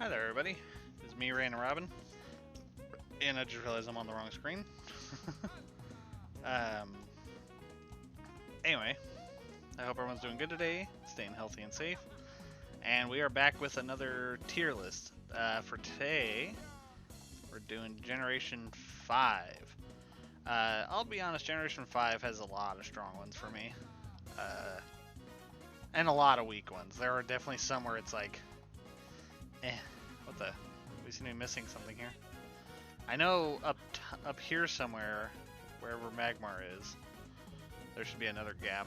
Hi there, everybody. It's me, Ray and Robin. And I just realized I'm on the wrong screen. um, anyway, I hope everyone's doing good today, staying healthy and safe. And we are back with another tier list. For today, we're doing Generation 5. I'll be honest, Generation 5 has a lot of strong ones for me. And a lot of weak ones. There are definitely some where it's like, what the? We seem to be missing something here. I know up here somewhere, wherever Magmar is, there should be another gap.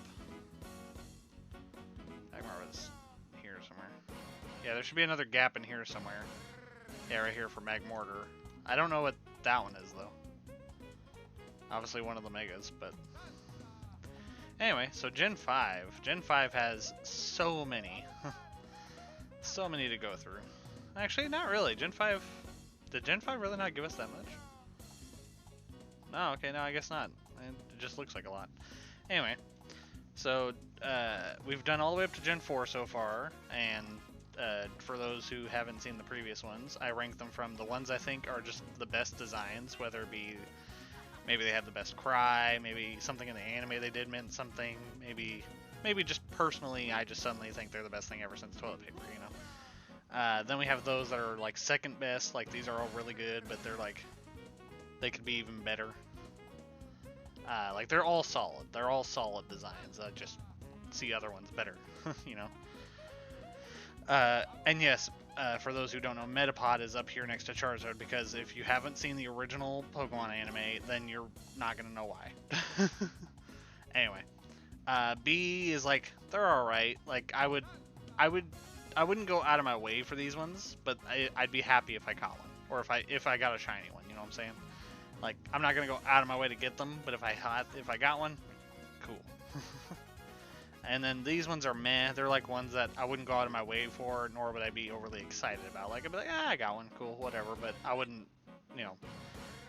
Magmar was here somewhere. Yeah, there should be another gap in here somewhere. Yeah, right here for Magmortar. I don't know what that one is though. Obviously one of the megas, but anyway, so Gen 5. Gen 5 has so many. So many to go through. Actually, not really. Gen 5... Did Gen 5 really not give us that much? No, okay, no, I guess not. It just looks like a lot. Anyway, so we've done all the way up to Gen 4 so far, and for those who haven't seen the previous ones, I rank them from the ones I think are just the best designs, whether it be maybe they have the best cry, maybe something in the anime they did meant something, maybe just personally I just suddenly think they're the best thing ever since toilet paper, you know? Then we have those that are like second best, like these are all really good, but they're like, they could be even better. Like they're all solid designs. I just see other ones better, you know? And yes, for those who don't know, Metapod is up here next to Charizard because if you haven't seen the original Pokemon anime, then you're not gonna know why. Anyway, B is like, they're alright. Like I wouldn't go out of my way for these ones, but I'd be happy if I caught one, or if I got a shiny one. You know what I'm saying? Like I'm not gonna go out of my way to get them, but if I got one, cool. And then these ones are meh. They're like ones that I wouldn't go out of my way for, nor would I be overly excited about. Like I'd be like, I got one, cool, whatever. But I wouldn't, you know,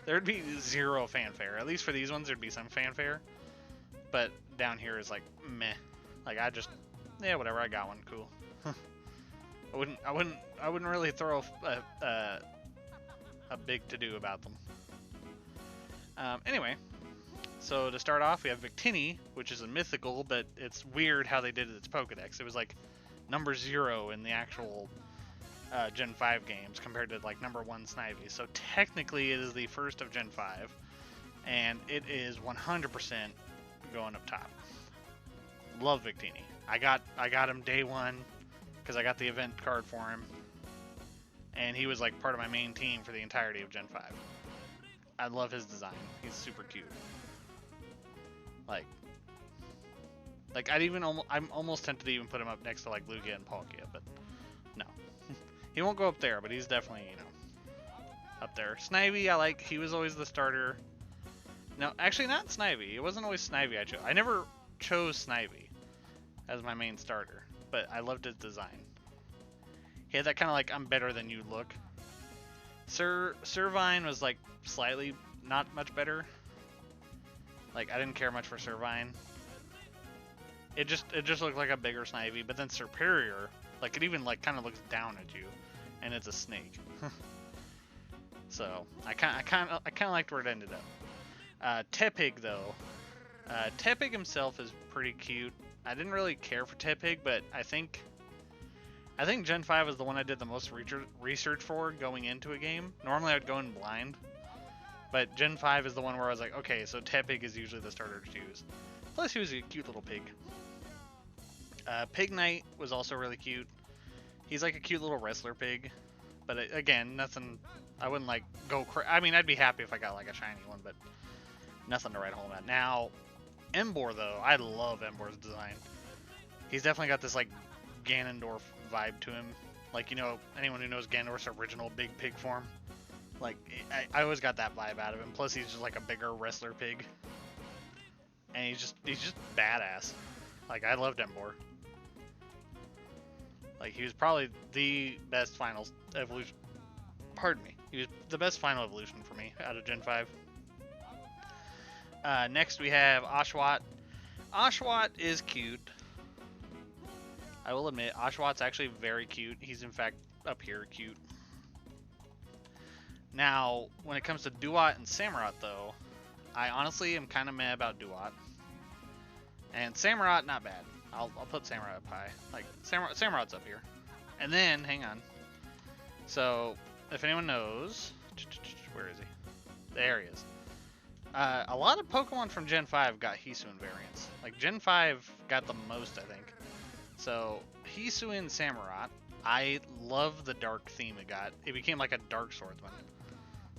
there'd be zero fanfare. At least for these ones, there'd be some fanfare. But down here is like meh. Like yeah, whatever. I got one, cool. I wouldn't really throw a big to-do about them. Anyway, so to start off, we have Victini, which is a mythical, but it's weird how they did its Pokedex. It was like number 0 in the actual Gen 5 games compared to like number 1 Snivy. So technically it is the first of Gen 5, and it is 100% going up top. Love Victini. I got him day 1. Because I got the event card for him, and he was like part of my main team for the entirety of Gen 5. I love his design. He's super cute. Like I'm almost tempted to even put him up next to like Lugia and Palkia, but no. He won't go up there, but he's definitely, you know, up there. Snivy, I like. He was always the starter. No, actually not Snivy. It wasn't always Snivy I chose. I never chose Snivy as my main starter, but I loved his design. He had that kind of like, I'm better than you look. Servine was like slightly not much better. Like I didn't care much for Servine. It just looked like a bigger Snivy, but then Serperior, like it even like kind of looks down at you, and it's a snake. So I kind of liked where it ended up. Tepig though, Tepig himself is pretty cute. I didn't really care for Tepig, but I think Gen 5 is the one I did the most research for going into a game. Normally I would go in blind, but Gen 5 is the one where I was like, okay, so Tepig is usually the starter to choose. Plus he was a cute little pig. Pig Knight was also really cute. He's like a cute little wrestler pig, but again, nothing, I wouldn't like go I mean, I'd be happy if I got like a shiny one, but nothing to write home at. Now, Emboar though, I love Emboar's design. He's definitely got this like Ganondorf vibe to him. Like, you know, anyone who knows Ganondorf's original big pig form, like I always got that vibe out of him. Plus he's just like a bigger wrestler pig, and he's just badass. Like I loved Emboar. Like he was probably the best final evolution. Pardon me. He was the best final evolution for me out of Gen 5. Next we have Oshawott. Oshawott is cute. I will admit, Oshawot's actually very cute. He's in fact up here cute. Now, when it comes to Duat and Samurott, though, I honestly am kind of mad about Duat. And Samurott, not bad. I'll put Samurott up high. Like, Samurott's up here. And then, hang on. So, if anyone knows, where is he? There he is. A lot of Pokemon from Gen 5 got Hisuian variants. Like, Gen 5 got the most, I think. So, Hisuian Samurott, I love the dark theme it got. It became like a Dark Swordsman.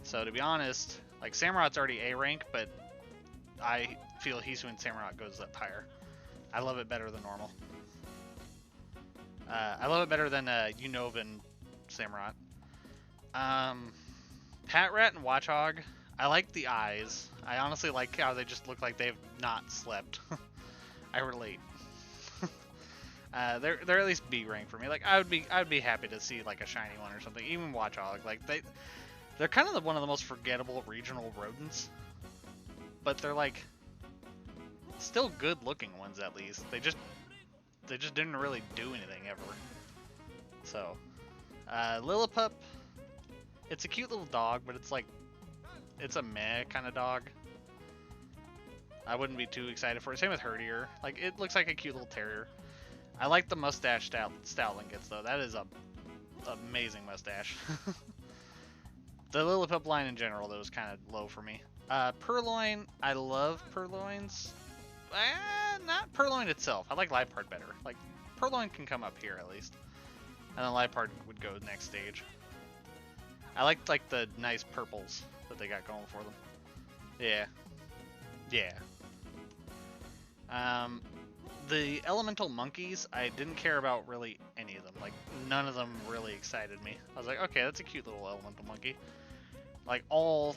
So, to be honest, like, Samurott's already A rank, but I feel Hisuian Samurott goes up higher. I love it better than normal. I love it better than Unova Samurott. Patrat and Watchog, I like the eyes. I honestly like how they just look like they've not slept. I relate. They're at least B rank for me. Like, I'd be happy to see like a shiny one or something. Even Watchog, like they're kind of one of the most forgettable regional rodents, but they're like still good looking ones at least. They just didn't really do anything ever. So, Lillipup, it's a cute little dog, but it's like, it's a meh kind of dog. I wouldn't be too excited for it. Same with Herdier. Like, it looks like a cute little terrier. I like the mustache Stoutland gets though. That is a amazing mustache. The Lillipup line in general though is kind of low for me. Purloin, I love Purloins. Not Purloin itself. I like Liepard better. Like, Purloin can come up here at least. And then Liepard would go next stage. I like the nice purples that they got going for them. Yeah. Yeah. The elemental monkeys, I didn't care about really any of them. Like, none of them really excited me. I was like, okay, that's a cute little elemental monkey. Like, all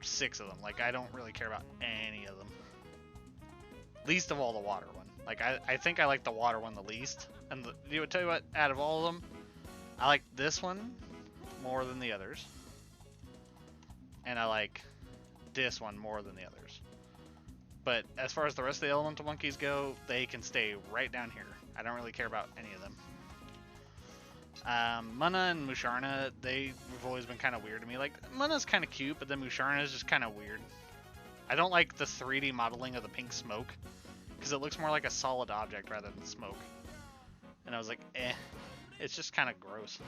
6 of them. Like, I don't really care about any of them. Least of all the water one. Like, I think I like the water one the least. And you would tell you what, out of all of them, I like this one more than the others. And I like this one more than the others. But as far as the rest of the elemental monkeys go, they can stay right down here. I don't really care about any of them. Munna and Musharna, they've always been kind of weird to me. Like, Munna's kind of cute, but then Musharna is just kind of weird. I don't like the 3D modeling of the pink smoke, because it looks more like a solid object rather than smoke. And I was like, eh. It's just kind of gross.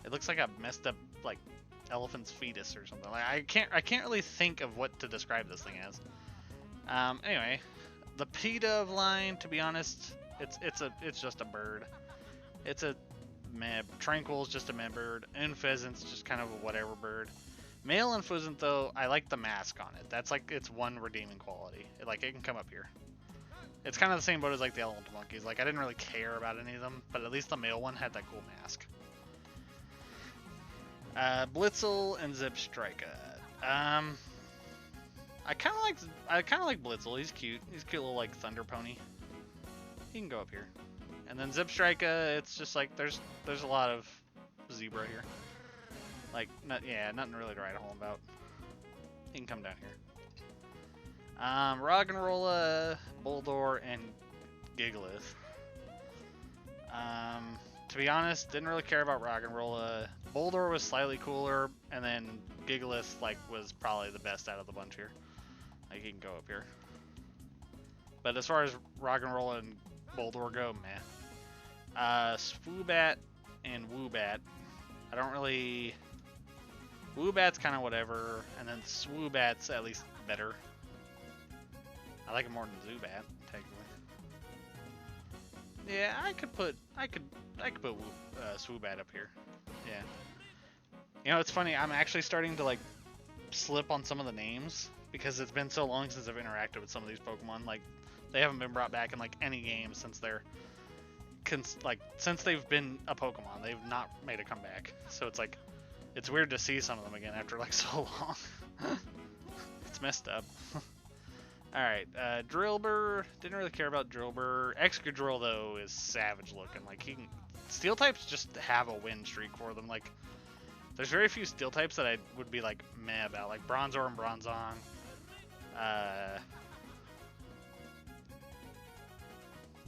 It looks like a messed up, like, elephant's fetus or something. Like, I can't really think of what to describe this thing as. Anyway, the P-Dove line, to be honest, it's just a bird. It's a meh. Tranquil's just a meh bird. Unpheasant's just kind of a whatever bird. Male Unpheasant, though, I like the mask on it. That's like its one redeeming quality. It can come up here. It's kind of the same boat as like the elemental monkeys. Like, I didn't really care about any of them, but at least the male one had that cool mask. Blitzel and Zipstrika. I kind of like Blitzel. He's cute. He's a cute little like thunder pony. He can go up here. And then Zipstrika, it's just like there's a lot of zebra here. Like, nothing really to write home about. He can come down here. Roggenrola, Boldore, and Gigalith. To be honest, didn't really care about Roggenrola. Boldore was slightly cooler, and then Gigalith was probably the best out of the bunch here. Like, he can go up here. But as far as Roggenrola and Boldore go, meh. Swoobat and Woobat. I don't really... Woobat's kind of whatever, and then Swoobat's at least better. I like it more than Zubat, technically. Yeah, I could put Swoobat up here. Yeah. You know, it's funny. I'm actually starting to like slip on some of the names because it's been so long since I've interacted with some of these Pokemon. Like, they haven't been brought back in like any game since since they've been a Pokemon. They've not made a comeback. So it's like, it's weird to see some of them again after like so long. It's messed up. Alright, Drillbur, didn't really care about Drillbur. Excadrill, though, is savage looking. Like, Steel types just have a win streak for them. Like, there's very few Steel types that I would be, like, meh about. Like, Bronzor and Bronzong.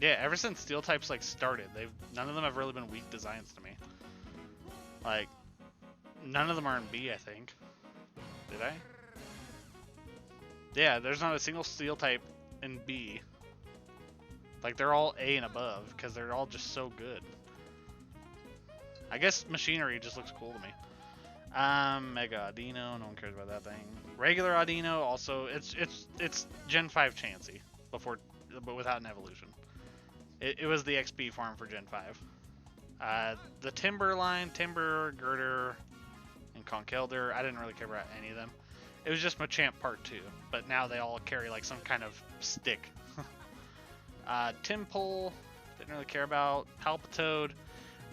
Yeah, ever since Steel types like started, none of them have really been weak designs to me. Like, none of them are in B, I think. Did I? Yeah, there's not a single Steel type in B. Like, they're all A and above, because they're all just so good. I guess Machinery just looks cool to me. Mega Audino, no one cares about that thing. Regular Audino, also, it's Gen 5 Chansey, but without an evolution. It was the XP form for Gen 5. The Timber line, Timber, Girder, and Conkeldurr, I didn't really care about any of them. It was just Machamp Part 2, but now they all carry like some kind of stick. Tympole, didn't really care about. Palpitoad,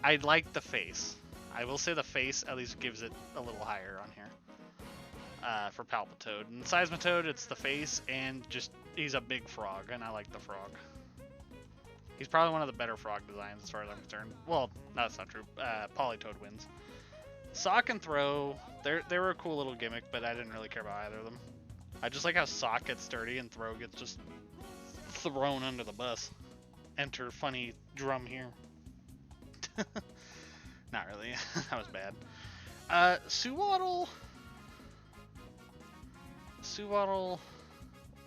I like the face. I will say the face at least gives it a little higher on here for Palpitoad. And Seismitoad, it's the face and just he's a big frog, and I like the frog. He's probably one of the better frog designs as far as I'm concerned. Well, no, that's not true. Politoed wins. Sock and Throw, they were a cool little gimmick, but I didn't really care about either of them. I just like how Sock gets sturdy and Throw gets just thrown under the bus. Enter funny drum here. Not really. That was bad. Suwaddle.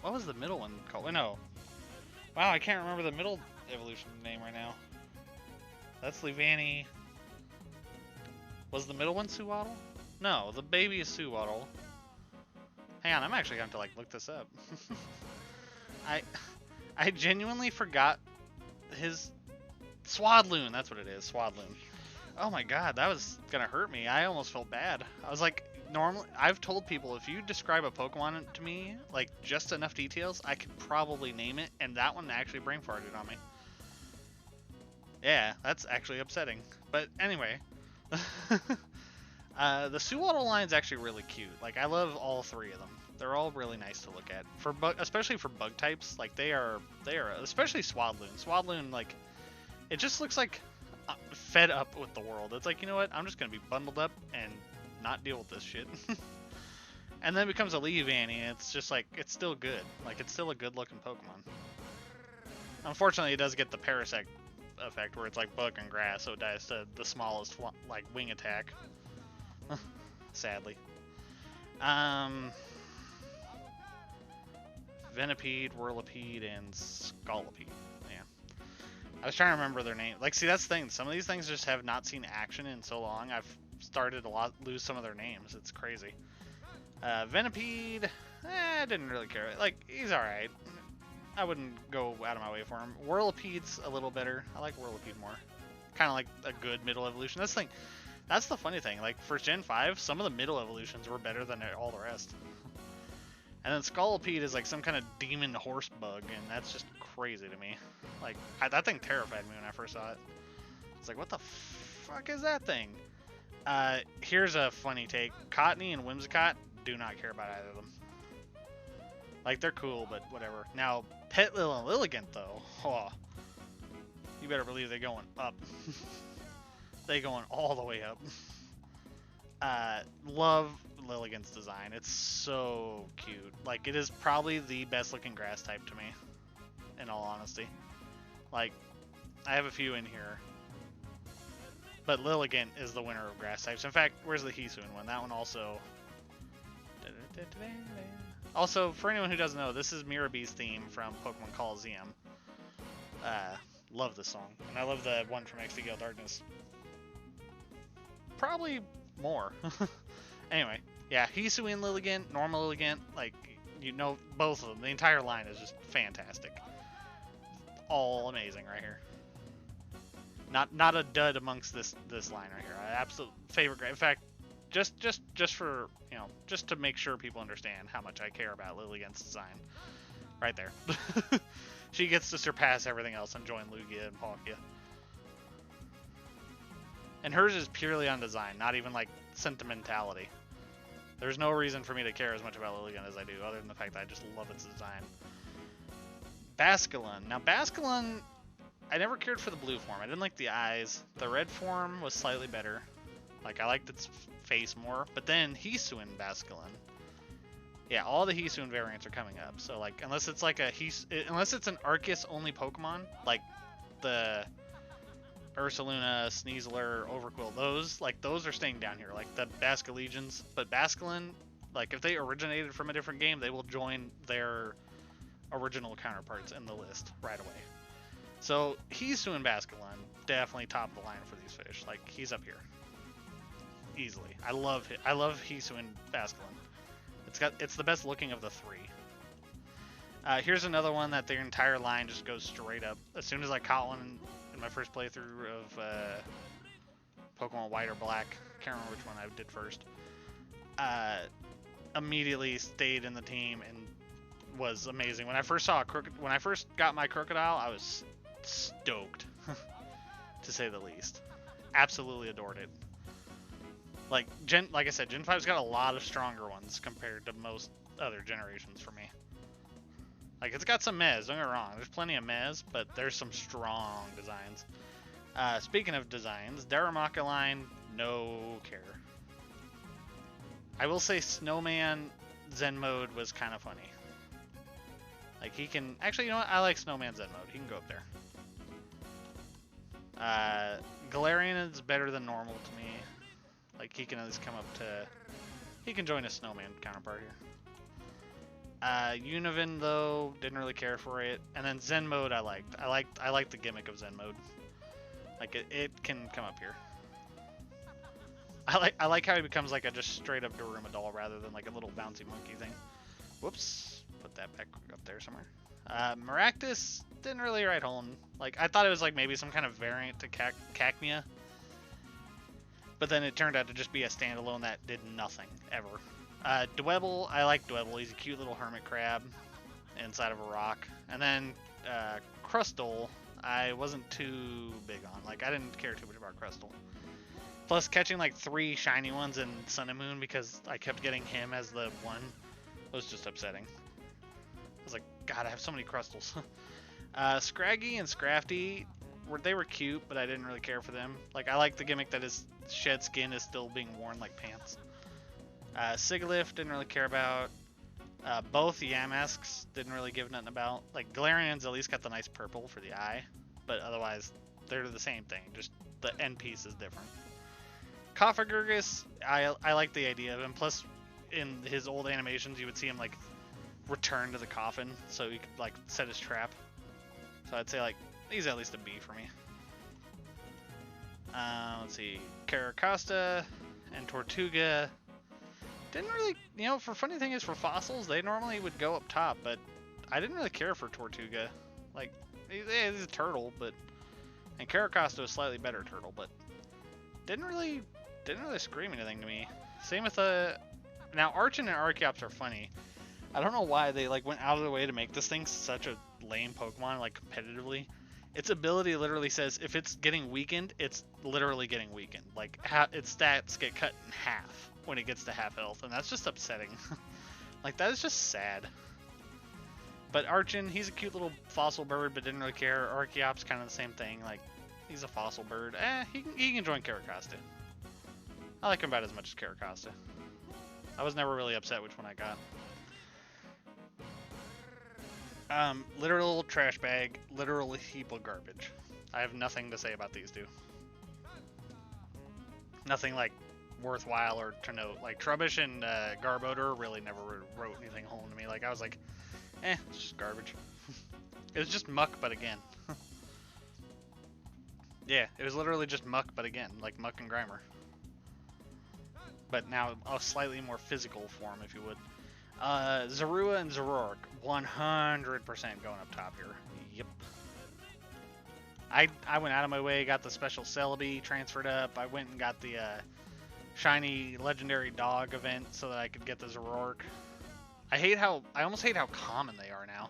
What was the middle one called? No. Wow, I can't remember the middle evolution name right now. That's Leavanny. Was the middle one Suwaddle? No, the baby is Suwaddle. Hang on, I'm actually going to like look this up. I genuinely forgot his Swadloon. That's what it is, Swadloon. Oh my god, that was gonna hurt me. I almost felt bad. I was like, normally, I've told people if you describe a Pokemon to me, like just enough details, I could probably name it, and that one actually brain farted on me. Yeah, that's actually upsetting. But anyway, the Suwaddle line is actually really cute. Like, I love all three of them. They're all really nice to look at. Especially for bug types, like they are, especially Swadloon. Swadloon, like, it just looks like fed up with the world. It's like, you know what? I'm just gonna be bundled up and not deal with this shit. And then it becomes a Leavanny, and it's just like, it's still good. Like, it's still a good looking Pokemon. Unfortunately, it does get the Parasect effect where it's like bug and grass, so it dies to the smallest like wing attack. Sadly. Venipede, Whirlipede, and Scolipede. Yeah. I was trying to remember their name. Like, see, that's the thing. Some of these things just have not seen action in so long. I've started to lose some of their names. It's crazy. Venipede, I didn't really care. Like, he's alright. I wouldn't go out of my way for him. Whirlipede's a little better. I like Whirlipede more. Kind of like a good middle evolution. That's the funny thing. Like, for Gen 5, some of the middle evolutions were better than all the rest. And then Scolipede is like some kind of demon horse bug, and that's just crazy to me. Like, that thing terrified me when I first saw it. It's like, what the fuck is that thing? Here's a funny take. Cottonee and Whimsicott, do not care about either of them. Like, they're cool, but whatever. Now, Petlil and Lilligant, though, oh, you better believe they're going up. They're going all the way up. Love Lilligant's design. It's so cute. Like, it is probably the best looking grass type to me, in all honesty. Like, I have a few in here, but Lilligant is the winner of grass types. In fact, where's the Hisuian one? That one also... Also, for anyone who doesn't know, this is Mirabee's theme from Pokemon Coliseum. Love this song. And I love the one from XD Gale Darkness. Probably more. Anyway, yeah, Hisuian Lilligant, normal Lilligant, like, you know, both of them. The entire line is just fantastic. All amazing right here. Not a dud amongst this line right here. Absolute favorite. In fact, just for, you know, just to make sure people understand how much I care about Lilligant's design, right there. She gets to surpass everything else and join Lugia and Palkia. And hers is purely on design, not even like sentimentality. There's no reason for me to care as much about Lilligant as I do, other than the fact that I just love its design. Basculin. Now, Basculin, I never cared for the blue form. I didn't like the eyes. The red form was slightly better. Like, I liked its face more. But then Hisuian Basculin Yeah, all the Hisuian variants are coming up. So like, unless it's like unless it's an Arceus only Pokemon, like the Ursaluna, Sneasler, Overqwil, those are staying down here. Like the Basculegions, but Basculin, like if they originated from a different game, they will join their original counterparts in the list right away. So Hisuian Basculin, definitely top of the line for these fish. Like he's up here easily. I love Hisuian Basculin. It's the best looking of the three. Here's another one that their entire line just goes straight up. As soon as I caught one in my first playthrough of Pokemon White or Black, can't remember which one I did first. Immediately stayed in the team and was amazing. When I first got my Crocodile, I was stoked, to say the least. Absolutely adored it. Like I said, Gen 5's got a lot of stronger ones compared to most other generations for me. Like it's got some mez, don't get me wrong. There's plenty of mez, but there's some strong designs. Speaking of designs, Darumaka line, no care. I will say Snowman Zen mode was kind of funny. Like he can actually, you know what? I like Snowman Zen mode. He can go up there. Galarian is better than normal to me. Like he can at least come up to. He can join a Snowman counterpart here. Univin though, didn't really care for it. And then Zen mode I liked. I liked the gimmick of Zen mode. Like it can come up here. I like how he becomes like a just straight up Daruma doll rather than like a little bouncy monkey thing. Whoops. Put that back up there somewhere. Maractus didn't really write home. Like I thought it was like maybe some kind of variant to Cacnea. But then it turned out to just be a standalone that did nothing ever. Dwebble, I like Dwebble. He's a cute little hermit crab inside of a rock. And then Crustle, I wasn't too big on. Like I didn't care too much about Crustle. Plus catching like 3 shiny ones in Sun and Moon because I kept getting him as the one was just upsetting. I was like, God, I have so many Crustles. Scraggy and Scrafty, they were cute, but I didn't really care for them. Like I like the gimmick that his shed skin is still being worn like pants. Sigilyph didn't really care about. Both Yamasks didn't really give nothing about. Like Galarian's at least got the nice purple for the eye, but otherwise they're the same thing. Just the end piece is different. Cofagurgus, I like the idea of him. Plus, in his old animations, you would see him like return to the coffin, so he could like set his trap. So I'd say like he's at least a B for me. Let's see, Caracosta and Tortuga didn't really, you know, for funny thing is for fossils, they normally would go up top, but I didn't really care for Tortuga. Like, he's a turtle, but, and Caracosta is a slightly better turtle, but didn't really scream anything to me. Same with now Archon and Archeops are funny. I don't know why they like went out of their way to make this thing such a lame Pokemon, like competitively. Its ability literally says if it's getting weakened, it's literally getting weakened. Like its stats get cut in half when it gets to half health, and that's just upsetting. Like that is just sad. But Archon, he's a cute little fossil bird, but didn't really care. Archeops, kind of the same thing. Like he's a fossil bird. He can join Caracosta. I like him about as much as Caracosta. I was never really upset which one I got. Literal trash bag, literal heap of garbage. I have nothing to say about these two. Nothing like worthwhile or to note. Like Trubbish and Garbodor really never wrote anything home to me. Like I was like, it's just garbage. It was just muck, but again. Yeah, it was literally just muck, but again, like Muck and Grimer. But now a slightly more physical form, if you would. Zorua and Zoroark, 100% going up top here. Yep. I went out of my way, got the special Celebi transferred up. I went and got the shiny legendary dog event so that I could get the Zoroark. I almost hate how common they are now.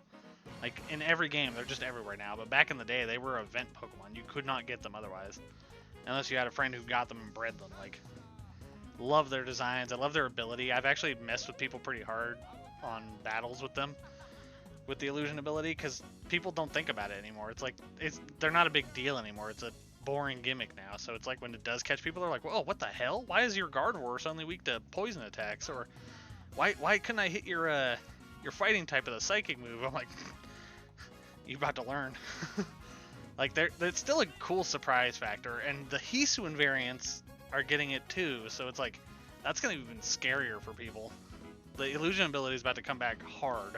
Like in every game, they're just everywhere now. But back in the day, they were event Pokemon. You could not get them otherwise, unless you had a friend who got them and bred them. Like. Love their designs. I love their ability. I've actually messed with people pretty hard on battles with them, with the illusion ability, because people don't think about it anymore. It's like they're not a big deal anymore. It's a boring gimmick now. So it's like when it does catch people, they're like, "Whoa, what the hell? Why is your Gardevoir suddenly weak to poison attacks?" Or why couldn't I hit your fighting type of the psychic move? I'm like, you about to learn. Like, it's still a cool surprise factor, and the Hisuian variants are getting it too, so it's like, that's gonna be even scarier for people. The illusion ability is about to come back hard.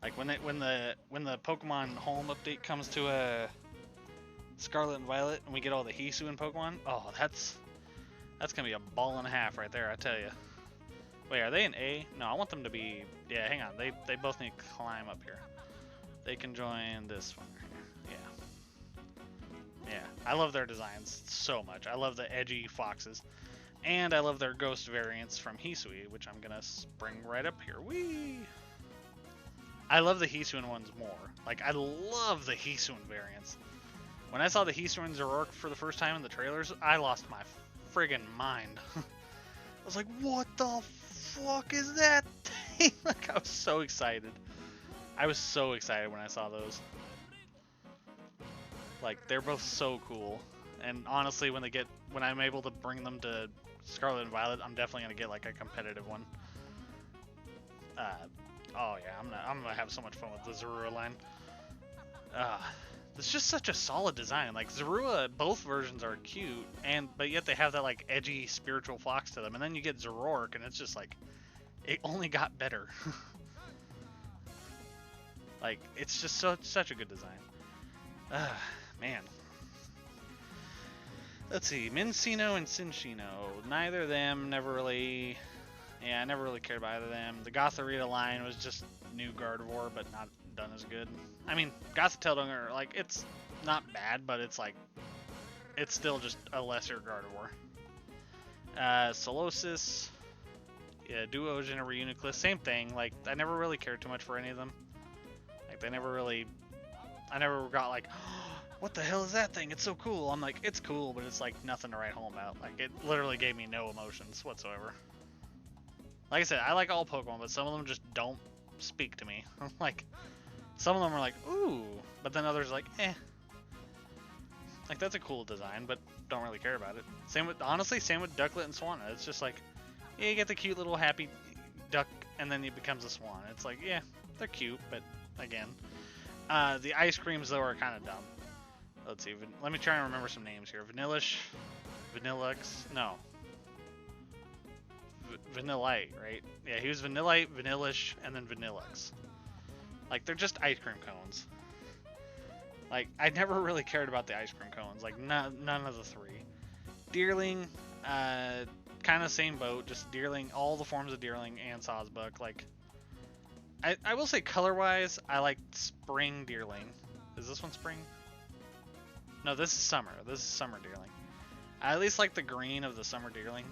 Like when the Pokemon Home update comes to Scarlet and Violet, and we get all the Hisuian Pokemon, oh, that's gonna be a ball and a half right there, I tell you. Wait, are they in A? No, I want them to be. Yeah, hang on. They both need to climb up here. They can join this one right here. Yeah. Yeah, I love their designs so much. I love the edgy foxes. And I love their ghost variants from Hisui, which I'm gonna spring right up here. Whee! I love the Hisuian ones more. Like, I love the Hisuian variants. When I saw the Hisuian Zoroark for the first time in the trailers, I lost my friggin' mind. I was like, what the fuck is that thing? Like, I was so excited. I was so excited when I saw those. Like, they're both so cool. And honestly, when I'm able to bring them to Scarlet and Violet, I'm definitely gonna get like a competitive one. Oh yeah, I'm gonna have so much fun with the Zorua line. It's just such a solid design. Like, Zorua, both versions are cute, but yet they have that like edgy spiritual fox to them. And then you get Zoroark, and it's just like, it only got better. Like, it's just such a good design. Man. Let's see, Minccino and Cinccino. Neither of them never really... Yeah, I never really cared about either of them. The Gothorita line was just new Gardevoir, but not done as good. I mean, Gothitelle, like, it's not bad, but it's like... It's still just a lesser Gardevoir. Solosis... Yeah, Duogen or Reuniclus, same thing. Like, I never really cared too much for any of them. Like, they never really... I never got like... What the hell is that thing? It's so cool. I'm like, it's cool, but it's like nothing to write home about. Like, it literally gave me no emotions whatsoever. Like I said, I like all Pokemon, but some of them just don't speak to me. Like, some of them are like, ooh, but then others are like, eh. Like, that's a cool design, but don't really care about it. Honestly, same with Ducklet and Swanna. It's just like, yeah, you get the cute little happy duck, and then it becomes a swan. It's like, yeah, they're cute, but again. The ice creams, though, are kind of dumb. Let's see. Let me try and remember some names here. Vanillish, Vanillux, no. Vanillite, right? Yeah, he was Vanillite, Vanillish, and then Vanillux. Like, they're just ice cream cones. Like, I never really cared about the ice cream cones. Like, none of the three. Deerling, kind of same boat. Just Deerling, all the forms of Deerling and Sawsbuck. Like, I will say color-wise, I like Spring Deerling. Is this one Spring? No, this is Summer. This is Summer Deerling. I at least like the green of the Summer Deerling.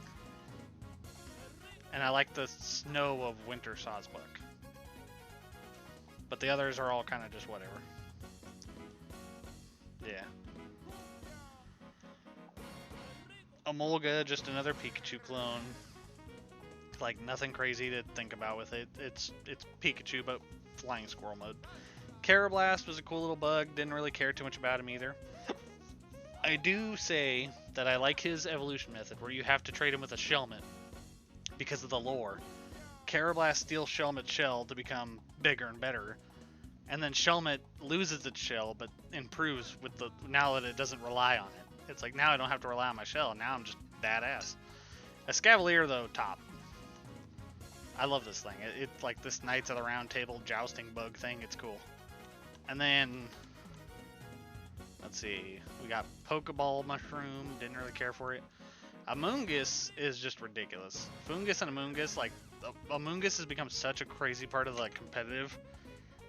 And I like the snow of Winter Sawsbuck. But the others are all kind of just whatever. Yeah. Emolga, just another Pikachu clone. Like, nothing crazy to think about with it. It's Pikachu, but flying squirrel mode. Karrablast was a cool little bug. Didn't really care too much about him either. I do say that I like his evolution method, where you have to trade him with a Shelmet because of the lore. Karrablast steals Shelmet's shell to become bigger and better, and then Shelmet loses its shell but improves with now that it doesn't rely on it. It's like, now I don't have to rely on my shell. Now I'm just badass. Escavalier, though, top. I love this thing. It's like this Knights of the Round Table jousting bug thing. It's cool. And then, let's see, we got Pokeball Mushroom, didn't really care for it. Amoonguss is just ridiculous. Foongus and Amoonguss, like, Amoonguss has become such a crazy part of the competitive.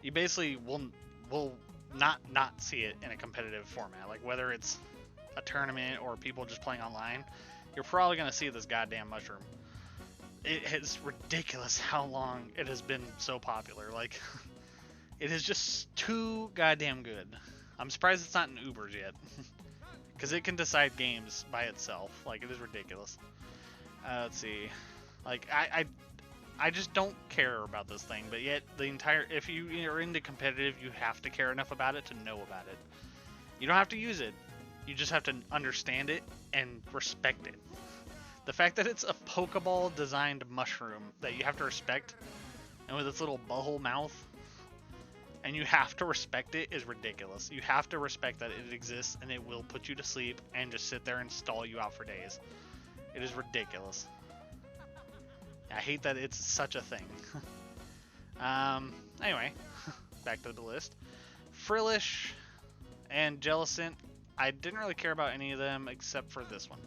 You basically will not see it in a competitive format. Like, whether it's a tournament or people just playing online, you're probably going to see this goddamn mushroom. It is ridiculous how long it has been so popular. Like, it is just too goddamn good. I'm surprised it's not in Ubers yet. Because it can decide games by itself. Like, it is ridiculous. Let's see. Like, I just don't care about this thing. But yet, if you are into competitive, you have to care enough about it to know about it. You don't have to use it. You just have to understand it and respect it. The fact that it's a Pokeball designed mushroom that you have to respect, and with its little butthole mouth, and you have to respect it, is ridiculous. You have to respect that it exists and it will put you to sleep and just sit there and stall you out for days. It is ridiculous. I hate that it's such a thing. Anyway, back to the list. Frillish and Jellicent, I didn't really care about any of them except for this one.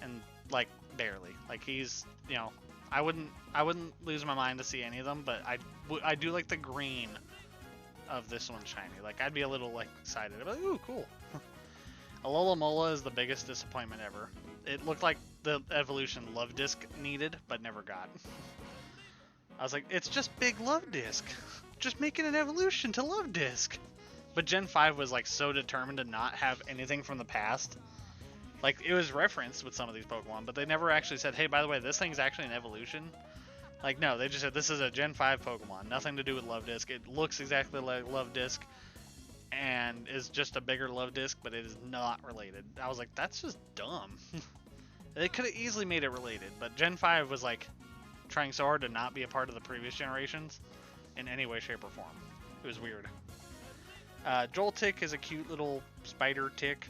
And like barely. Like he's, you know, I wouldn't lose my mind to see any of them, but I do like the green of this one shiny. Like I'd be a little like excited. I'd be like, ooh, cool. Alola Mola is the biggest disappointment ever. It looked like the evolution Love Disc needed, but never got. I was like, it's just big Love Disc. Just making an evolution to Love Disc. But Gen 5 was like so determined to not have anything from the past. Like it was referenced with some of these Pokemon, but they never actually said, hey, by the way, this thing's actually an evolution. Like no, they just said this is a Gen 5 Pokemon. Nothing to do with Love Disc. It looks exactly like Love Disc and is just a bigger Love Disc, but it is not related. I was like, that's just dumb. They could have easily made it related, but Gen 5 was like trying so hard to not be a part of the previous generations in any way, shape, or form. It was weird. Joltik is a cute little spider tick.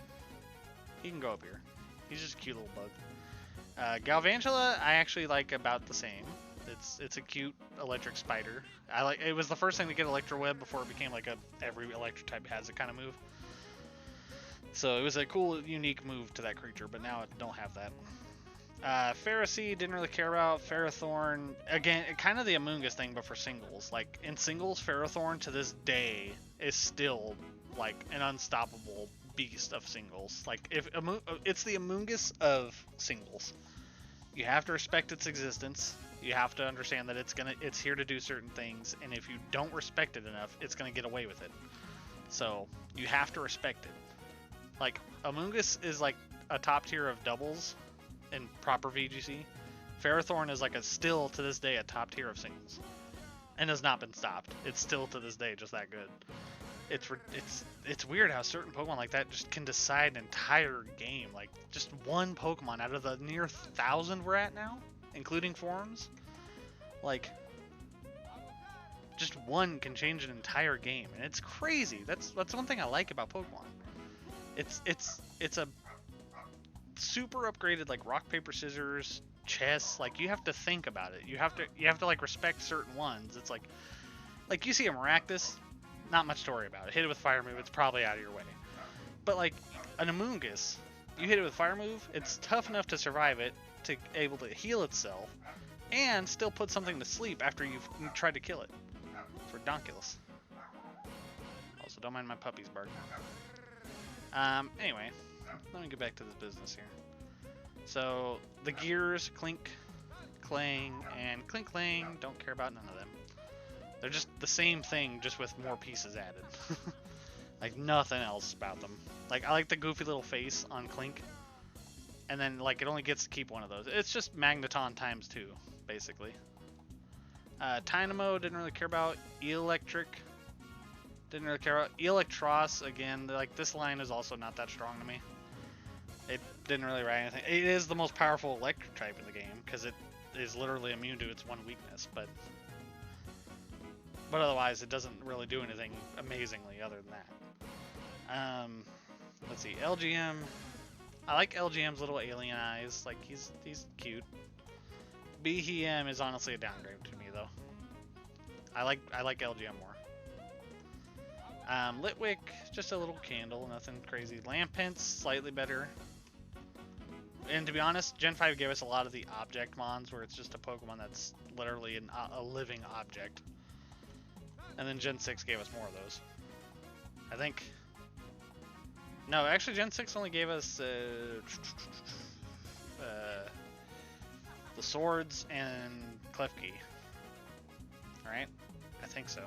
He can go up here. He's just a cute little bug. Galvantula, I actually like about the same. It's a cute electric spider. It was the first thing to get Electro Web before it became like every electric type has it kind of move. So it was a cool, unique move to that creature, but now it don't have that. Pharisee, didn't really care about. Ferrothorn, again, kind of the Amoonguss thing, but for singles. Like, in singles, Ferrothorn to this day is still, like, an unstoppable beast of singles. Like, it's the Amoonguss of singles. You have to respect its existence. You have to understand that it's here to do certain things, and if you don't respect it enough, it's gonna get away with it. So, you have to respect it. Like, Amoonguss is like a top tier of doubles in proper VGC. Ferrothorn is like still to this day a top tier of singles, and has not been stopped. It's still to this day just that good. It's weird how certain Pokemon like that just can decide an entire game. Like just one Pokemon out of the near 1,000 we're at now, including forms, like just one can change an entire game, and it's crazy. That's one thing I like about Pokemon. It's a super upgraded like rock paper scissors chess. Like you have to think about it. You have to like respect certain ones. It's like you see a Maractus, not much to worry about. Hit it with Fire Move, it's probably out of your way. But like an Amoonguss, you hit it with Fire Move, it's tough enough to survive it, to able to heal itself, and still put something to sleep after you've tried to kill it. For Donkulus. Also, don't mind my puppies barking. Anyway, let me get back to this business here. So, the gears, Clink, Clang, and Clink Clang, don't care about none of them. They're just the same thing, just with more pieces added. Like, nothing else about them. Like, I like the goofy little face on Clink, and then, like, it only gets to keep one of those. It's just Magneton times 2, basically. Tynamo, didn't really care about. Electric, didn't really care about. Electros, again, like this line is also not that strong to me. It didn't really write anything. It is the most powerful electric type in the game because it is literally immune to its one weakness, but otherwise it doesn't really do anything amazingly other than that. Let's see, LGM. I like LGM's little alien eyes. Like he's cute. BHM is honestly a downgrade to me though. I like LGM more. Litwick, just a little candle, nothing crazy. Lampent, slightly better. And to be honest, Gen 5 gave us a lot of the object mons where it's just a Pokemon that's literally a living object. And then Gen 6 gave us more of those. I think. No, actually Gen 6 only gave us the swords and Klefki. Alright? I think so.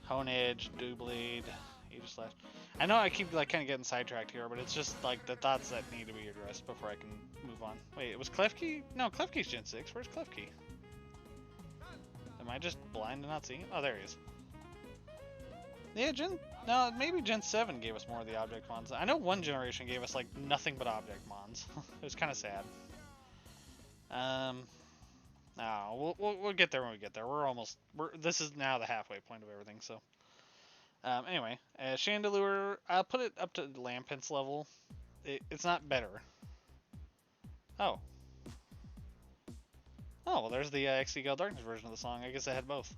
Honedge, Doublade, Aegislash. I know I keep like kind of getting sidetracked here, but it's just like the thoughts that need to be addressed before I can move on. Wait, it was Klefki? No, Klefki's Gen 6. Where's Klefki? Am I just blind and not seeing it? Oh, there he is. Yeah, No, maybe Gen 7 gave us more of the object mons. I know one generation gave us like nothing but object mons. It was kind of sad. No, we'll get there when we get there. This is now the halfway point of everything. So, anyway, Chandelure, I'll put it up to Lampent's level. It's not better. Oh. Oh, well, there's the XD Gale Darkness version of the song. I guess I had both.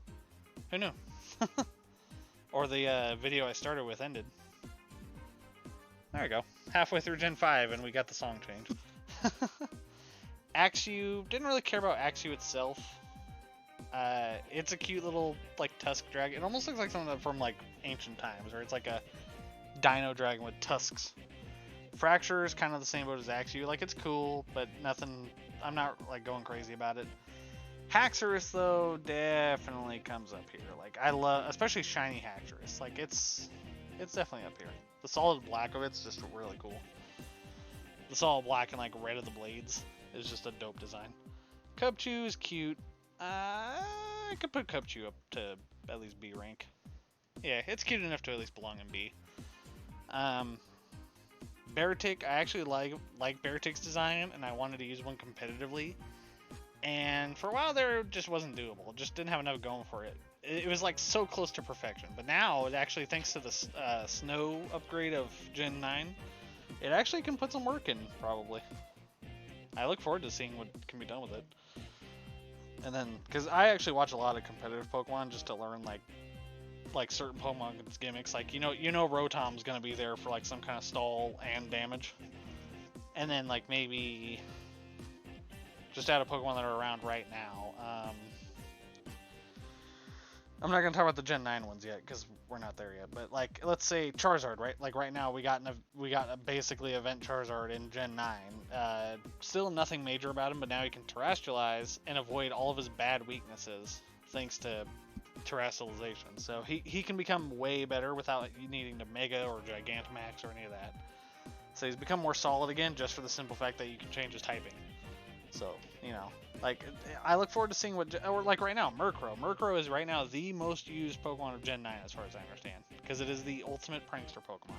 Who knew? Or the video I started with ended. There we go. Halfway through Gen 5 and we got the song changed. Axew, didn't really care about Axew itself. It's a cute little like tusk dragon. It almost looks like something from like ancient times, where it's like a dino dragon with tusks. Fracture is kind of the same boat as Axew. Like, it's cool, but nothing. I'm not like going crazy about it. Haxorus though definitely comes up here. Like, I love, especially shiny Haxorus. Like, it's definitely up here. The solid black of it's just really cool. The solid black and like red of the blades is just a dope design. Cubchoo is cute. I could put Cubchoo up to at least B rank. Yeah, it's cute enough to at least belong in B. Beartic, I actually like Beartic's design, and I wanted to use one competitively. And for a while there, it just wasn't doable. Just didn't have enough going for it. It was like so close to perfection. But now, it actually, thanks to the snow upgrade of Gen 9, it actually can put some work in, probably. I look forward to seeing what can be done with it. And then, because I actually watch a lot of competitive Pokemon just to learn like certain Pokemon's gimmicks. Like, you know Rotom's gonna be there for like some kind of stall and damage. And then like maybe just add a Pokemon that are around right now. I'm not gonna talk about the Gen 9 ones yet because we're not there yet. But like, let's say Charizard, right? Like right now we got basically Event Charizard in Gen 9. Still nothing major about him, but now he can Terrestrialize and avoid all of his bad weaknesses thanks to Terrestrialization. So he can become way better without needing to Mega or Gigantamax or any of that. So he's become more solid again just for the simple fact that you can change his typing. So, you know, like, I look forward to seeing or like right now, Murkrow. Murkrow is right now the most used Pokemon of Gen 9 as far as I understand, because it is the ultimate prankster Pokemon.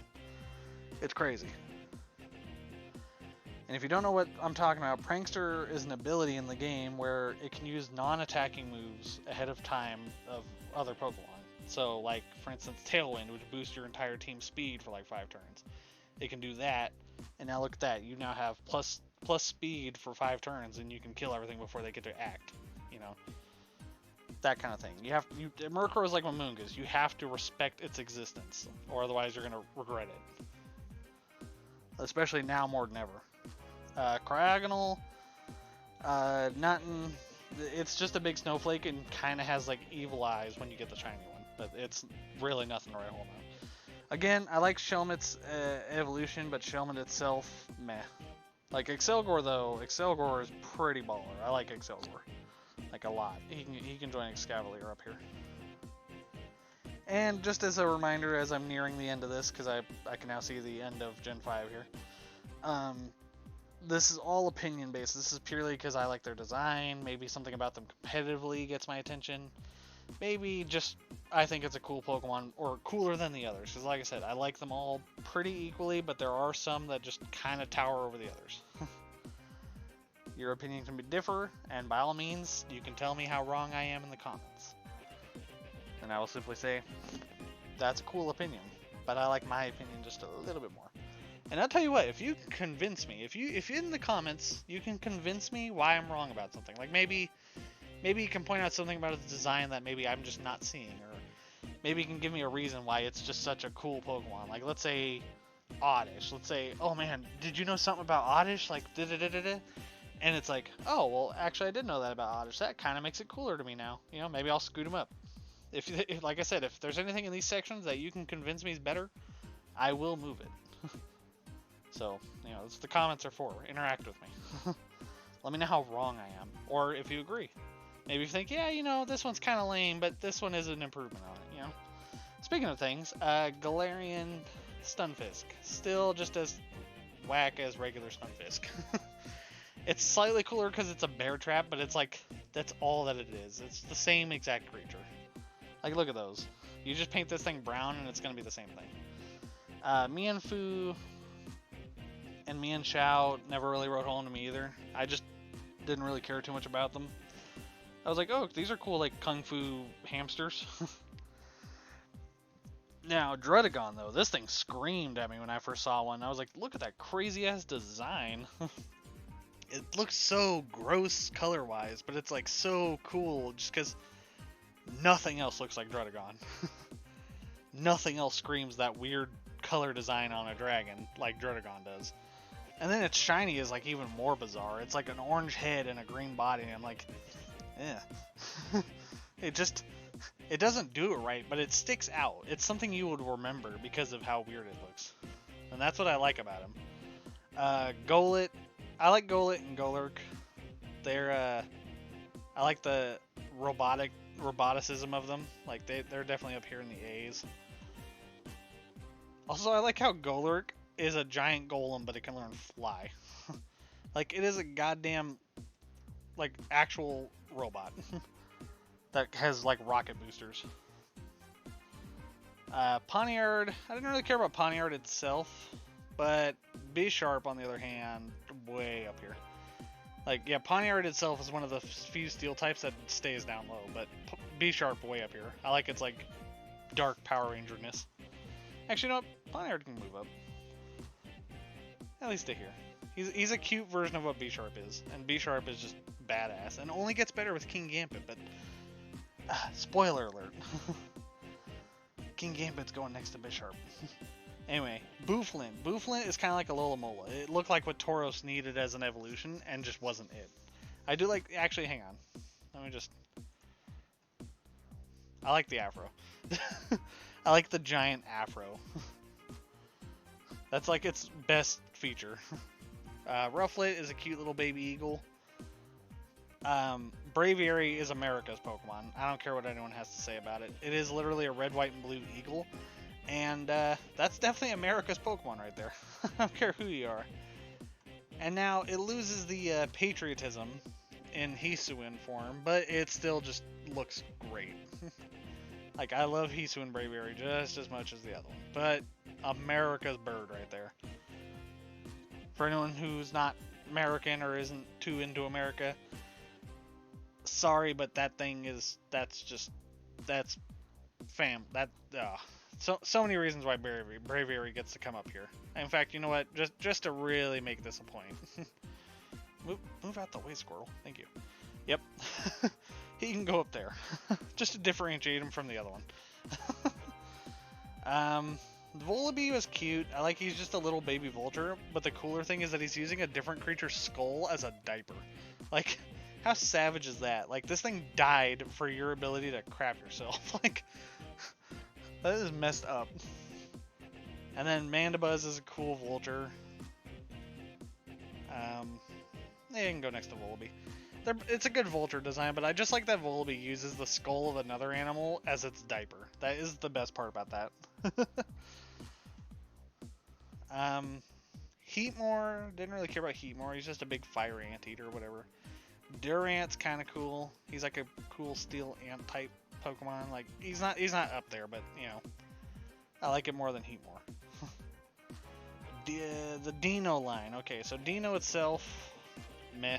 It's crazy. And if you don't know what I'm talking about, Prankster is an ability in the game where it can use non-attacking moves ahead of time of other Pokemon. So, like, for instance, Tailwind, which boosts your entire team's speed for like 5 turns. It can do that, and now look at that. You now have plus speed for 5 turns, and you can kill everything before they get to act. You know, that kind of thing. Murkrow is like Mamoongas. You have to respect its existence, or otherwise you're gonna regret it. Especially now more than ever. Cryogonal, nothing. It's just a big snowflake and kind of has like evil eyes when you get the shiny one, but it's really nothing to write home about. Again, I like Shelmet's evolution, but Shelmet itself, meh. Like Excelgor though, Excelgor is pretty baller. I like Excelgor, like a lot. He can join Excavalier up here. And just as a reminder, as I'm nearing the end of this, because I can now see the end of Gen 5 here. This is all opinion based. This is purely because I like their design. Maybe something about them competitively gets my attention. Maybe just I think it's a cool Pokemon, or cooler than the others. Because like I said, I like them all pretty equally, but there are some that just kind of tower over the others. Your opinion can differ, and by all means, you can tell me how wrong I am in the comments. And I will simply say, that's a cool opinion, but I like my opinion just a little bit more. And I'll tell you what, if you convince me, if in the comments you can convince me why I'm wrong about something, like maybe you can point out something about its design that maybe I'm just not seeing, or maybe you can give me a reason why it's just such a cool Pokemon. Like, let's say Oddish. Let's say, oh man, did you know something about Oddish? Like, da-da-da-da-da. And it's like, oh, well, actually I did know that about Oddish. That kind of makes it cooler to me now. You know, maybe I'll scoot him up. If, like I said, if there's anything in these sections that you can convince me is better, I will move it. So, you know, that's what the comments are for. Interact with me. Let me know how wrong I am, or if you agree. Maybe you think, yeah, you know, this one's kind of lame, but this one is an improvement on it, you know. Speaking of things, Galarian Stunfisk. Still just as whack as regular Stunfisk. It's slightly cooler because it's a bear trap, but it's like, that's all that it is. It's the same exact creature. Like, look at those. You just paint this thing brown and it's gonna be the same thing. Mienfoo and Mienshao never really wrote home to me either. I just didn't really care too much about them. I was like, oh, these are cool, like kung fu hamsters. Now, Druddigon, though, this thing screamed at me when I first saw one. I was like, look at that crazy-ass design. It looks so gross color-wise, but it's like so cool just because nothing else looks like Druddigon. Nothing else screams that weird color design on a dragon like Druddigon does. And then its shiny is like even more bizarre. It's like an orange head and a green body, and I'm like, eh. It doesn't do it right, but it sticks out. It's something you would remember because of how weird it looks. And that's what I like about him. Golett. I like Golett and Golurk. They're, I like the roboticism of them. Like, they're definitely up here in the A's. Also, I like how Golurk is a giant golem, but it can learn fly. Like, it is a goddamn, like, actual robot. That has like rocket boosters. Pawniard, I didn't really care about Pawniard itself, but Bisharp on the other hand, way up here. Like, yeah, Pawniard itself is one of the few steel types that stays down low, but Bisharp way up here. I like its like dark Power Ranger-ness. Actually, you know what? Pawniard can move up. At least to here. He's a cute version of what Bisharp is, and Bisharp is just badass, and only gets better with Kingambit, but spoiler alert. Kingambit's going next to Bisharp. Anyway, Bouffalant. Bouffalant is kind of like a Lolamola. It looked like what Tauros needed as an evolution and just wasn't it. I do like... Actually, hang on. Let me just... I like the afro. I like the giant afro. That's like its best feature. Rufflet is a cute little baby eagle. Braviary is America's Pokemon. I don't care what anyone has to say about it. It is literally a red, white, and blue eagle. And that's definitely America's Pokemon right there. I don't care who you are. And now it loses the patriotism in Hisuian form, but it still just looks great. Like, I love Hisuian Braviary just as much as the other one. But America's bird right there. For anyone who's not American or isn't too into America, sorry, but that thing is, that's so many reasons why Braviary gets to come up here. In fact, you know what? Just to really make this a point. move out the way, Squirrel. Thank you. Yep. He can go up there. Just to differentiate him from the other one. Volibee was cute. I like he's just a little baby vulture, but the cooler thing is that he's using a different creature's skull as a diaper. Like, how savage is that? Like, this thing died for your ability to crap yourself. Like, that is messed up. And then Mandibuzz is a cool vulture. They can go next to Volibee. It's a good vulture design, but I just like that Volibee uses the skull of another animal as its diaper. That is the best part about that. Heatmore, didn't really care about Heatmore. He's just a big fire anteater or whatever. Durant's kind of cool. He's like a cool steel ant type Pokemon. Like, he's not up there, but you know, I like it more than Heatmore. The Dino line. Okay, so Dino itself, meh.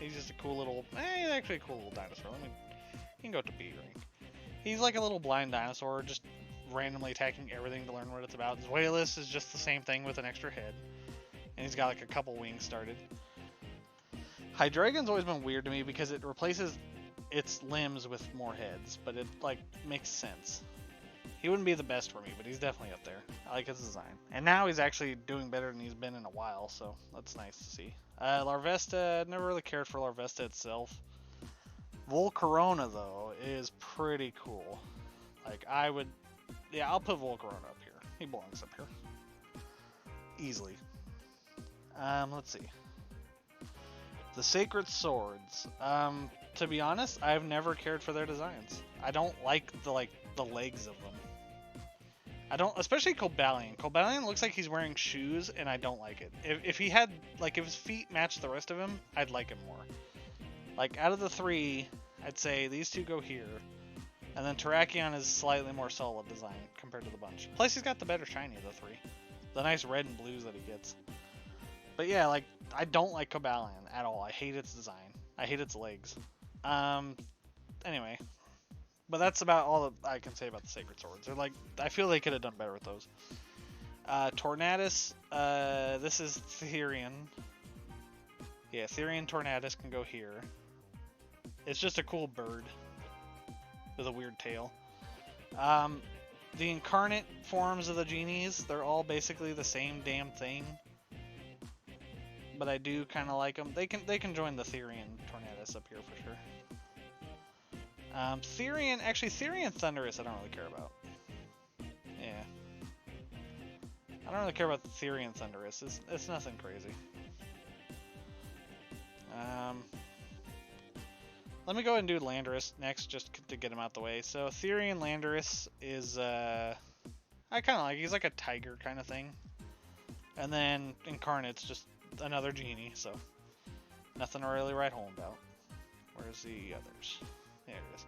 He's just a cool little, he's actually a cool little dinosaur. You can go to B rank. He's like a little blind dinosaur, just randomly attacking everything to learn what it's about. Zweilous is just the same thing with an extra head. And he's got like a couple wings started. Hydreigon's always been weird to me because it replaces its limbs with more heads, but it like makes sense. He wouldn't be the best for me, but he's definitely up there. I like his design. And now he's actually doing better than he's been in a while, so that's nice to see. Larvesta, never really cared for Larvesta itself. Volcarona, though, is pretty cool. Like, yeah, I'll put Volcarona up here. He belongs up here. Easily. Let's see. The Sacred Swords. To be honest, I've never cared for their designs. I don't like the legs of them. I don't, especially Cobalion. Cobalion looks like he's wearing shoes, and I don't like it. If he had, like, if his feet matched the rest of him, I'd like him more. Like, out of the three, I'd say these two go here. And then Terrakion is slightly more solid design compared to the bunch. Plus, he's got the better shiny of the three. The nice red and blues that he gets. But yeah, like, I don't like Cobalion at all. I hate its design. I hate its legs. Anyway. But that's about all that I can say about the Sacred Swords. They're like, I feel they could have done better with those. Tornadus, this is Therian. Yeah, Therian Tornadus can go here. It's just a cool bird with a weird tail. The incarnate forms of the genies, they're all basically the same damn thing. But I do kind of like them. They can join the Therian Tornadus up here for sure. Therian Thundurus I don't really care about. Yeah. I don't really care about the Therian Thundurus. It's nothing crazy. Let me go ahead and do Landorus next, just to get him out the way. So Therian Landorus is, I kind of like. He's like a tiger kind of thing. And then Incarnate's just another genie, so nothing to really write home about. Where's the others? There it is.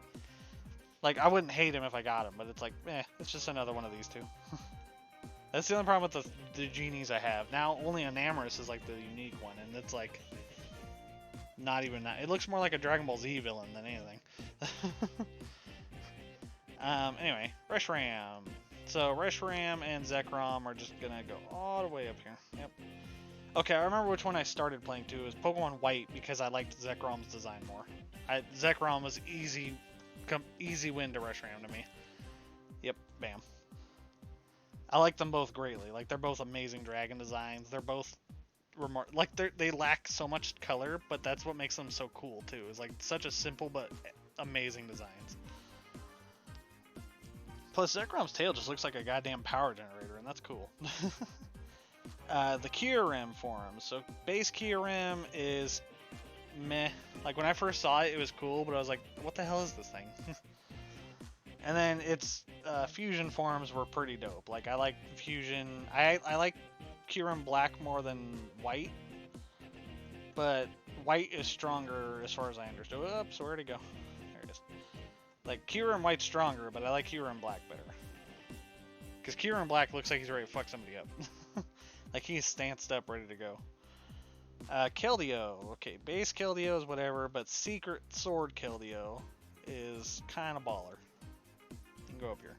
Like, I wouldn't hate him if I got him, but it's like, it's just another one of these two. That's the only problem with the genies I have. Now, only Enamorus is like the unique one, and it's like, not even that. It looks more like a Dragon Ball Z villain than anything. Anyway, Reshiram. So, Reshiram and Zekrom are just gonna go all the way up here. Yep. Okay, I remember which one I started playing too. It was Pokemon White because I liked Zekrom's design more. Zekrom was easy win to Reshiram to me. Yep, bam. I like them both greatly. Like, they're both amazing dragon designs. They're both they lack so much color, but that's what makes them so cool too. It's like such a simple but amazing designs. Plus, Zekrom's tail just looks like a goddamn power generator, and that's cool. The Kyurem form. So base Kyurem is meh. Like, when I first saw it, it was cool, but I was like, what the hell is this thing? And then its fusion forms were pretty dope. Like, I like fusion. I like Kyurem Black more than White, but White is stronger as far as I understood. Oops, where'd it go? There it is. Like, Kyurem White's stronger, but I like Kyurem Black better. Because Kyurem Black looks like he's ready to fuck somebody up. Like, he's stanced up, ready to go. Keldeo. Okay, base Keldeo is whatever, but Secret Sword Keldeo is kind of baller. You can go up here.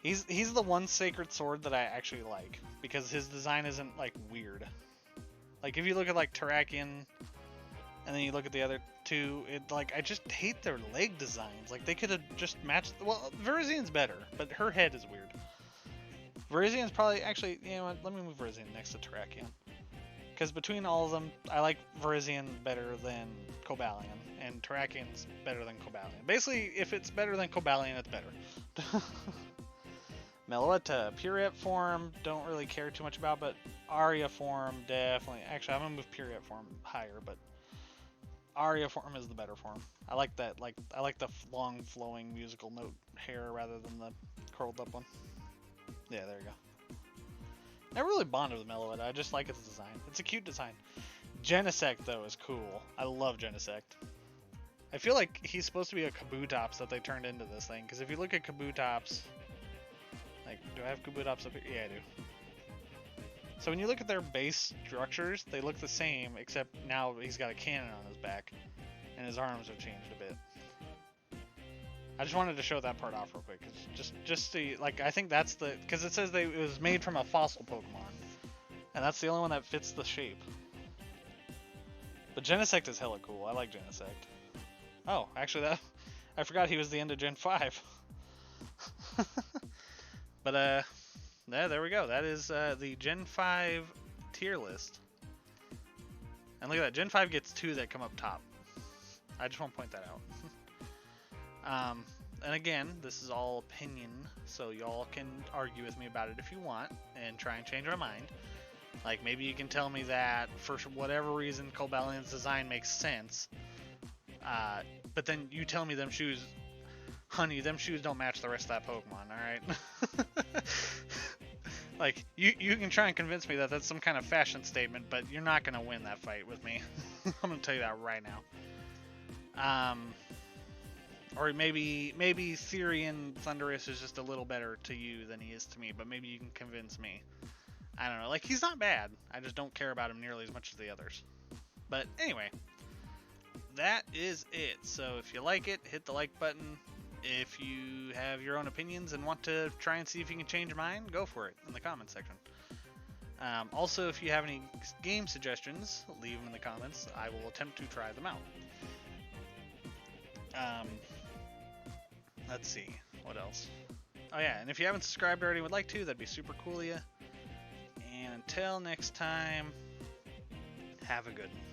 He's the one Sacred Sword that I actually like, because his design isn't, like, weird. Like, if you look at, like, Terrakion, and then you look at the other two, I just hate their leg designs. Like, they could have just matched... Well, Virizian's better, but her head is weird. Virizian's probably... Actually, you know what? Let me move Virizian next to Terrakion. Because between all of them, I like Virizian better than Cobalion, and Terrakion's better than Cobalion. Basically, if it's better than Cobalion, it's better. Meloetta, Pureit form, don't really care too much about, but Aria form, definitely. Actually, I'm going to move Pureit form higher, but Aria form is the better form. I like that. Like, I like the long, flowing musical note hair rather than the curled up one. Yeah, there you go. I really bonded with Meloetta. I just like its design. It's a cute design. Genesect, though, is cool. I love Genesect. I feel like he's supposed to be a Kabutops that they turned into this thing, because if you look at Kabutops... Like, do I have Kabutops up here? Yeah, I do. So when you look at their base structures, they look the same, except now he's got a cannon on his back, and his arms have changed a bit. I just wanted to show that part off real quick, just see, like, I think that's the, because it says it was made from a fossil Pokemon, and that's the only one that fits the shape. But Genesect is hella cool. I like Genesect. Oh, actually, I forgot he was the end of Gen 5. But, yeah, there we go. That is the Gen 5 tier list. And look at that. Gen 5 gets 2 that come up top. I just want to point that out. And again, this is all opinion, so y'all can argue with me about it if you want, and try and change my mind. Like, maybe you can tell me that, for whatever reason, Cobalion's design makes sense. But then you tell me them shoes... Honey, them shoes don't match the rest of that Pokemon, alright? Like, you can try and convince me that that's some kind of fashion statement, but you're not going to win that fight with me. I'm going to tell you that right now. Or maybe Therian Thunderous is just a little better to you than he is to me, but maybe you can convince me. I don't know. Like, he's not bad. I just don't care about him nearly as much as the others. But anyway, that is it. So if you like it, hit the like button. If you have your own opinions and want to try and see if you can change mine, go for it in the comment section. Also, if you have any game suggestions, leave them in the comments. I will attempt to try them out. Let's see. What else? Oh yeah, and if you haven't subscribed already and would like to, that'd be super cool of you. And until next time, have a good one.